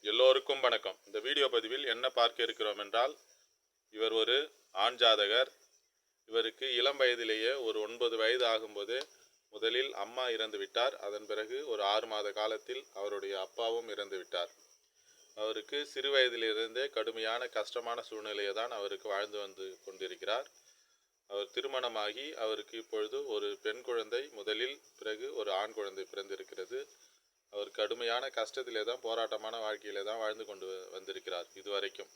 எல்லோருக்கும் வணக்கம். இந்த வீடியோ பதிவில் என்ன பார்க்க இருக்கிறோம் என்றால், இவர் ஒரு ஆண் ஜாதகர். இவருக்கு இளம் வயதிலேயே ஒரு 9 வயது ஆகும்போது முதலில் அம்மா இறந்து விட்டார். அதன் பிறகு ஒரு 6 மாத காலத்தில் அவருடைய அப்பாவும் இறந்து விட்டார். அவருக்கு சிறு வயதிலிருந்தே கடுமையான கஷ்டமான சூழ்நிலையை தான் அவருக்கு வாழ்ந்து வந்து கொண்டிருக்கிறார். அவர் திருமணமாகி அவருக்கு இப்பொழுது ஒரு பெண் குழந்தை முதலில், பிறகு ஒரு ஆண் குழந்தை பிறந்திருக்கிறது. அவர் கடுமையான கஷ்டத்திலே தான், போராட்டமான வாழ்க்கையிலே தான் வாழ்ந்து கொண்டு வந்திருக்கிறார் இதுவரைக்கும்.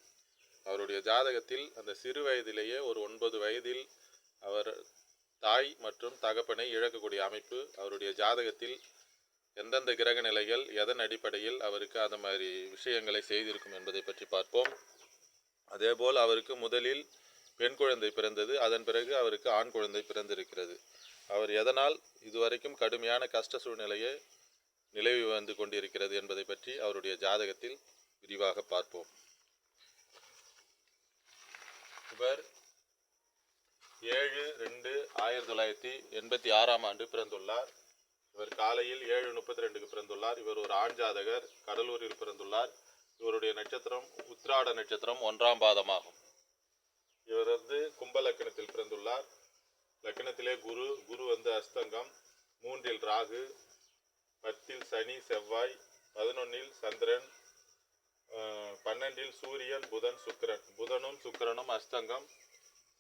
அவருடைய ஜாதகத்தில் அந்த சிறு வயதிலேயே ஒரு 9 வயதில் அவர் தாய் மற்றும் தகப்பனை இழக்கக்கூடிய அமைப்பு அவருடைய ஜாதகத்தில் எந்தெந்த கிரக நிலைகள் எதன் அடிப்படையில் அவருக்கு அந்த மாதிரி விஷயங்களை செய்திருக்கும் என்பதை பற்றி பார்ப்போம். அதேபோல் அவருக்கு முதலில் பெண் குழந்தை பிறந்தது, அதன் பிறகு அவருக்கு ஆண் குழந்தை பிறந்திருக்கிறது. அவர் எதனால் இதுவரைக்கும் கடுமையான கஷ்ட சூழ்நிலையை நிலவி வந்து கொண்டிருக்கிறது என்பதை பற்றி அவருடைய ஜாதகத்தில் விரிவாக பார்ப்போம். இவர் 7/2/1986 ஆண்டு பிறந்துள்ளார். இவர் காலையில் 7:32க்கு பிறந்துள்ளார். இவர் ஒரு ஆண் ஜாதகர், கடலூரில் பிறந்துள்ளார். இவருடைய நட்சத்திரம் உத்திராட நட்சத்திரம் 1ஆம் பாதமாகும். இவர் கும்ப லக்கணத்தில் பிறந்துள்ளார். லக்கணத்திலே குரு அஸ்தங்கம், 3இல் ராகு, 10இல் சனி செவ்வாய், 11இல் சந்திரன், 12இல் சூரியன் புதனும் சுக்கிரனும் அஸ்தங்கம்.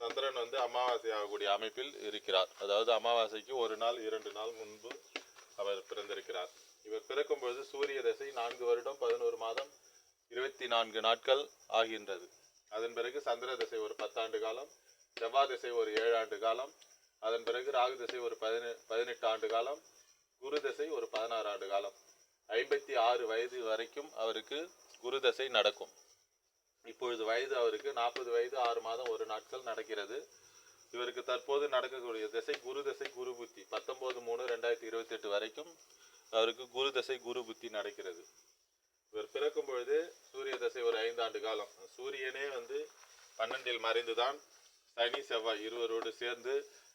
சந்திரன் அமாவாசை ஆகக்கூடிய அமைப்பில் இருக்கிறார். அதாவது அமாவாசைக்கு 1 நாள் 2 நாள் முன்பு அவர் பிறந்திருக்கிறார். இவர் பிறக்கும் பொழுது சூரிய தசை 4 வருடம் 11 மாதம் 24 நாட்கள் ஆகின்றது. அதன் பிறகு சந்திர தசை ஒரு 10 ஆண்டு காலம், செவ்வாய் தசை ஒரு 7 ஆண்டு காலம், அதன் பிறகு ராகு தசை ஒரு 18 ஆண்டு காலம், குரு தசை ஒரு 16 ஆண்டு காலம். 56 வயது வரைக்கும் அவருக்கு குரு தசை நடக்கும். இப்பொழுது வயது அவருக்கு 40 வயது 6 மாதம் 1 நாட்கள் நடக்கிறது. இவருக்கு தற்போது நடக்கக்கூடிய திசை குரு தசை குரு புத்தி. 19/3/2028 வரைக்கும் அவருக்கு குரு தசை குரு புத்தி நடக்கிறது. இவர் பிறக்கும் பொழுது சூரிய தசை ஒரு 5 ஆண்டு காலம். சூரியனே 12இல் மறைந்துதான் சனி செவ்வாய் இருவரோடு சேர்ந்து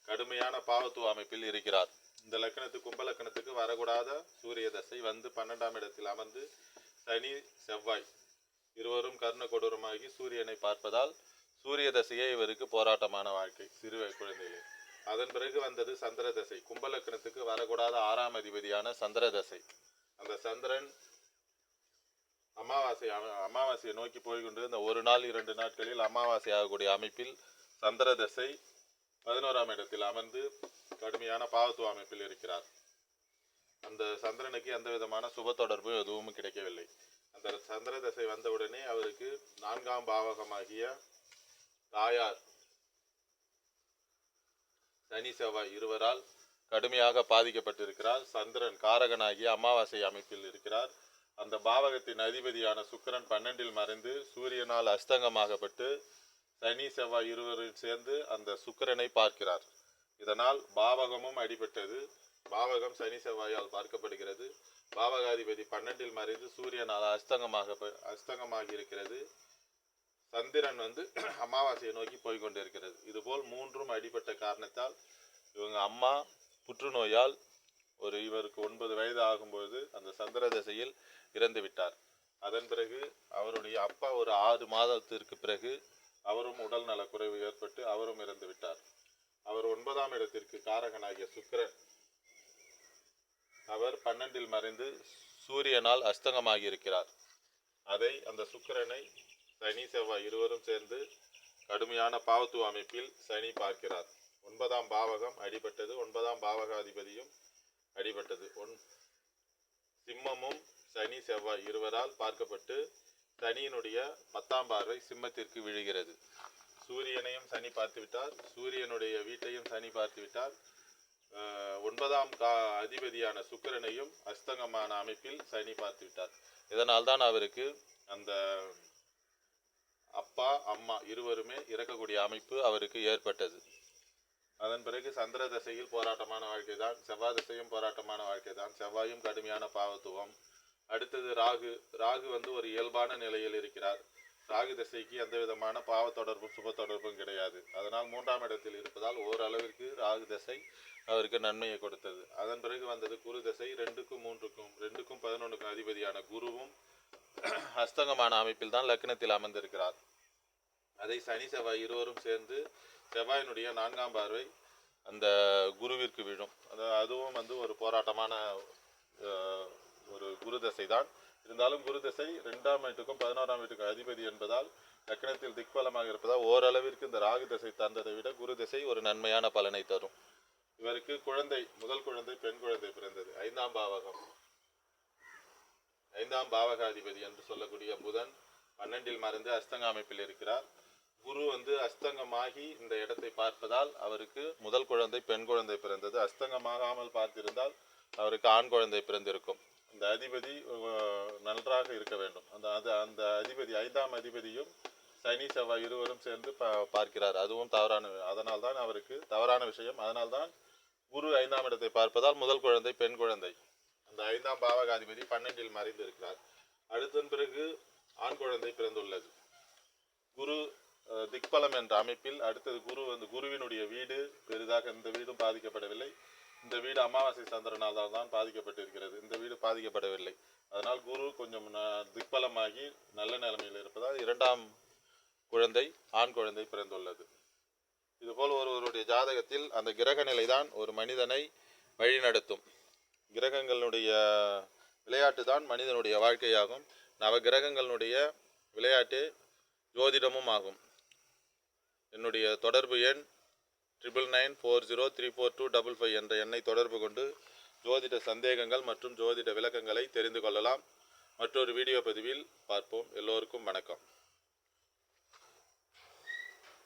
கடுமையான பாவத்துவ அமைப்பில் இருக்கிறார். இந்த லக்கணத்துக்கு கும்ப லக்கணத்துக்கு வரக்கூடாத சூரிய தசை 12ஆம் இடத்தில் அமர்ந்து சனி செவ்வாய் இருவரும் கர்ண கொடூரமாகி சூரியனை பார்ப்பதால் சூரிய தசையே இவருக்கு போராட்டமான வாழ்க்கை சிறு குழந்தையிலே. அதன் பிறகு வந்தது சந்திர தசை. கும்ப லக்கணத்துக்கு வரக்கூடாத 6ஆம் அதிபதியான சந்திர தசை. அந்த சந்திரன் அமாவாசையை நோக்கி போய்கொண்டு இந்த 1 நாள் 2 நாட்களில் அமாவாசை ஆகக்கூடிய அமைப்பில் சந்திர தசை 11ஆம் இடத்தில் அமர்ந்து கடுமையான பாவத்துவ அமைப்பில் இருக்கிறார். அந்த சந்திரனுக்கு எந்த விதமான சுப தொடர்பு எதுவும் கிடைக்கவில்லை. அந்த சந்திர தசை வந்தவுடனே அவருக்கு 4ஆம் பாவகமாகிய தாயார் சனி செவ்வாய் இருவரால் கடுமையாக பாதிக்கப்பட்டிருக்கிறார். சந்திரன் காரகனாகிய அமாவாசை அமைப்பில் இருக்கிறார். அந்த பாவகத்தின் அதிபதியான சுக்கிரன் 12இல் மறைந்து சூரியனால் அஸ்தங்கமாகப்பட்டு சனி செவ்வாய் இருவரும் சேர்ந்து அந்த சுக்கிரனை பார்க்கிறார். இதனால் பாவகமும் அடிபட்டது. பாவகம் சனி செவ்வாயால் பார்க்கப்படுகிறது. பாவகாதிபதி 12இல் மறைந்து சூரியனால் அஸ்தங்கமாகி இருக்கிறது. சந்திரன் அமாவாசையை நோக்கி போய்கொண்டிருக்கிறது. இதுபோல் 3ம் அடிபட்ட காரணத்தால் இவங்க அம்மா புற்றுநோயால் இவருக்கு 9 வயது ஆகும்போது அந்த சந்திர தசையில் இறந்து விட்டார். அதன் பிறகு அவருடைய அப்பா ஒரு 6 மாதத்திற்கு பிறகு அவரும் உடல் நலக்குறைவு ஏற்பட்டு அவரும் இறந்து விட்டார். அவர் 9ஆம் இடத்திற்கு காரகனாகிய சுக்கிரன் அவர் 12இல் மறைந்து சூரியனால் அஸ்தங்கமாகி இருக்கிறார். அந்த சுக்கிரனை சனி செவ்வாய் இருவரும் சேர்ந்து கடுமையான பாவத்துவ அமைப்பில் சனி பார்க்கிறார். 9ஆம் பாவகம் அடிபட்டது. 9ஆம் பாவகாதிபதியும் அடிபட்டது. சிம்மமும் சனி செவ்வாய் இருவரால் பார்க்கப்பட்டு சனியினுடைய 10ஆம் பார்வை சிம்மத்திற்கு விழுகிறது. சூரியனையும் சனி பார்த்து விட்டார். சூரியனுடைய வீட்டையும் சனி பார்த்து விட்டார். 9ஆம் அதிபதியான சுக்கிரனையும் அஸ்தங்கமான அமைப்பில் சனி பார்த்து விட்டார். இதனால் தான் அவருக்கு அந்த அப்பா அம்மா இருவருமே இறக்கக்கூடிய அமைப்பு அவருக்கு ஏற்பட்டது. அதன் பிறகு சந்திர தசையில் போராட்டமான வாழ்க்கை தான். செவ்வாய் தசையும் போராட்டமான வாழ்க்கை தான். செவ்வாயும் கடுமையான பாவத்துவம். அடுத்தது ராகு ஒரு இயல்பான நிலையில் இருக்கிறார். ராகு தசைக்கு எந்த விதமான பாவ தொடர்பும் சுப தொடர்பும் கிடையாது. அதனால் 3ஆம் இடத்தில் இருப்பதால் ஓரளவிற்கு ராகு தசை அவருக்கு நன்மையை கொடுத்தது. அதன் பிறகு வந்தது குரு தசை. 2க்கும் 3க்கும் 2க்கும் 11க்கும் அதிபதியான குருவும் அஸ்தங்கமான அமைப்பில் தான் லக்னத்தில் அமர்ந்திருக்கிறார். அதை சனி செவ்வாய் இருவரும் சேர்ந்து செவ்வாயினுடைய 4ஆம் பார்வை அந்த குருவிற்கு விழும். அதுவும் ஒரு போராட்டமான ஒரு குரு தசை தான். இருந்தாலும் குரு தசை 2ஆம் வீட்டுக்கும் 11ஆம் வீட்டுக்கும் அதிபதி என்பதால் லக்னத்தில் திக்பலமாக இருப்பதால் ஓரளவிற்கு இந்த ராகு தசை தந்ததை விட குரு தசை ஒரு நன்மையான பலனை தரும். இவருக்கு முதல் குழந்தை பெண் குழந்தை பிறந்தது. 5ஆம் பாவகம், 5ஆம் பாவகாதிபதி என்று சொல்லக்கூடிய புதன் 12இல் மறைந்து அஸ்தங்க அமைப்பில் இருக்கிறார். குரு அஸ்தங்கமாகி இந்த இடத்தை பார்ப்பதால் அவருக்கு முதல் குழந்தை பெண் குழந்தை பிறந்தது. அஸ்தங்கமாகாமல் பார்த்திருந்தால் அவருக்கு ஆண் குழந்தை பிறந்திருக்கும். இந்த அதிபதி நன்றாக இருக்க வேண்டும். அந்த அதிபதி 5ஆம் அதிபதியும் சனி செவ்வாய் இருவரும் சேர்ந்து பார்க்கிறார். அதுவும் தவறான, அதனால்தான் அவருக்கு தவறான விஷயம். அதனால்தான் குரு 5ஆம் இடத்தை பார்ப்பதால் முதல் குழந்தை பெண் குழந்தை. அந்த 5ஆம் பாவகாதிபதி 12இல் மறைந்து இருக்கிறார். அடுத்தன் பிறகு ஆண் குழந்தை பிறந்துள்ளது. குரு திக்பலம் என்ற அமைப்பில் அடுத்தது குருவினுடைய வீடு பெரிதாக இந்த வீடும் பாதிக்கப்படவில்லை. இந்த வீடு அமாவாசை சந்திரனால் தான் பாதிக்கப்பட்டிருக்கிறது. இந்த வீடு பாதிக்கப்படவில்லை. அதனால் குரு கொஞ்சம் திக்பலமாகி நல்ல நிலைமையில் இருப்பதால் 2ஆம் குழந்தை ஆண் குழந்தை பிறந்துள்ளது. இதுபோல் ஒருவருடைய ஜாதகத்தில் அந்த கிரக நிலைதான் ஒரு மனிதனை வழிநடத்தும். கிரகங்களுடைய விளையாட்டு தான் மனிதனுடைய வாழ்க்கையாகும். நவ கிரகங்களுடைய விளையாட்டு ஜோதிடமும் ஆகும். என்னுடைய தொடர்பு எண் 9994034255 என்ற எண்ணை தொடர்பு கொண்டு ஜோதிட சந்தேகங்கள் மற்றும் ஜோதிட விளக்கங்களை தெரிந்து கொள்ளலாம். மற்றொரு வீடியோ பதிவில் பார்ப்போம். எல்லோருக்கும் வணக்கம்.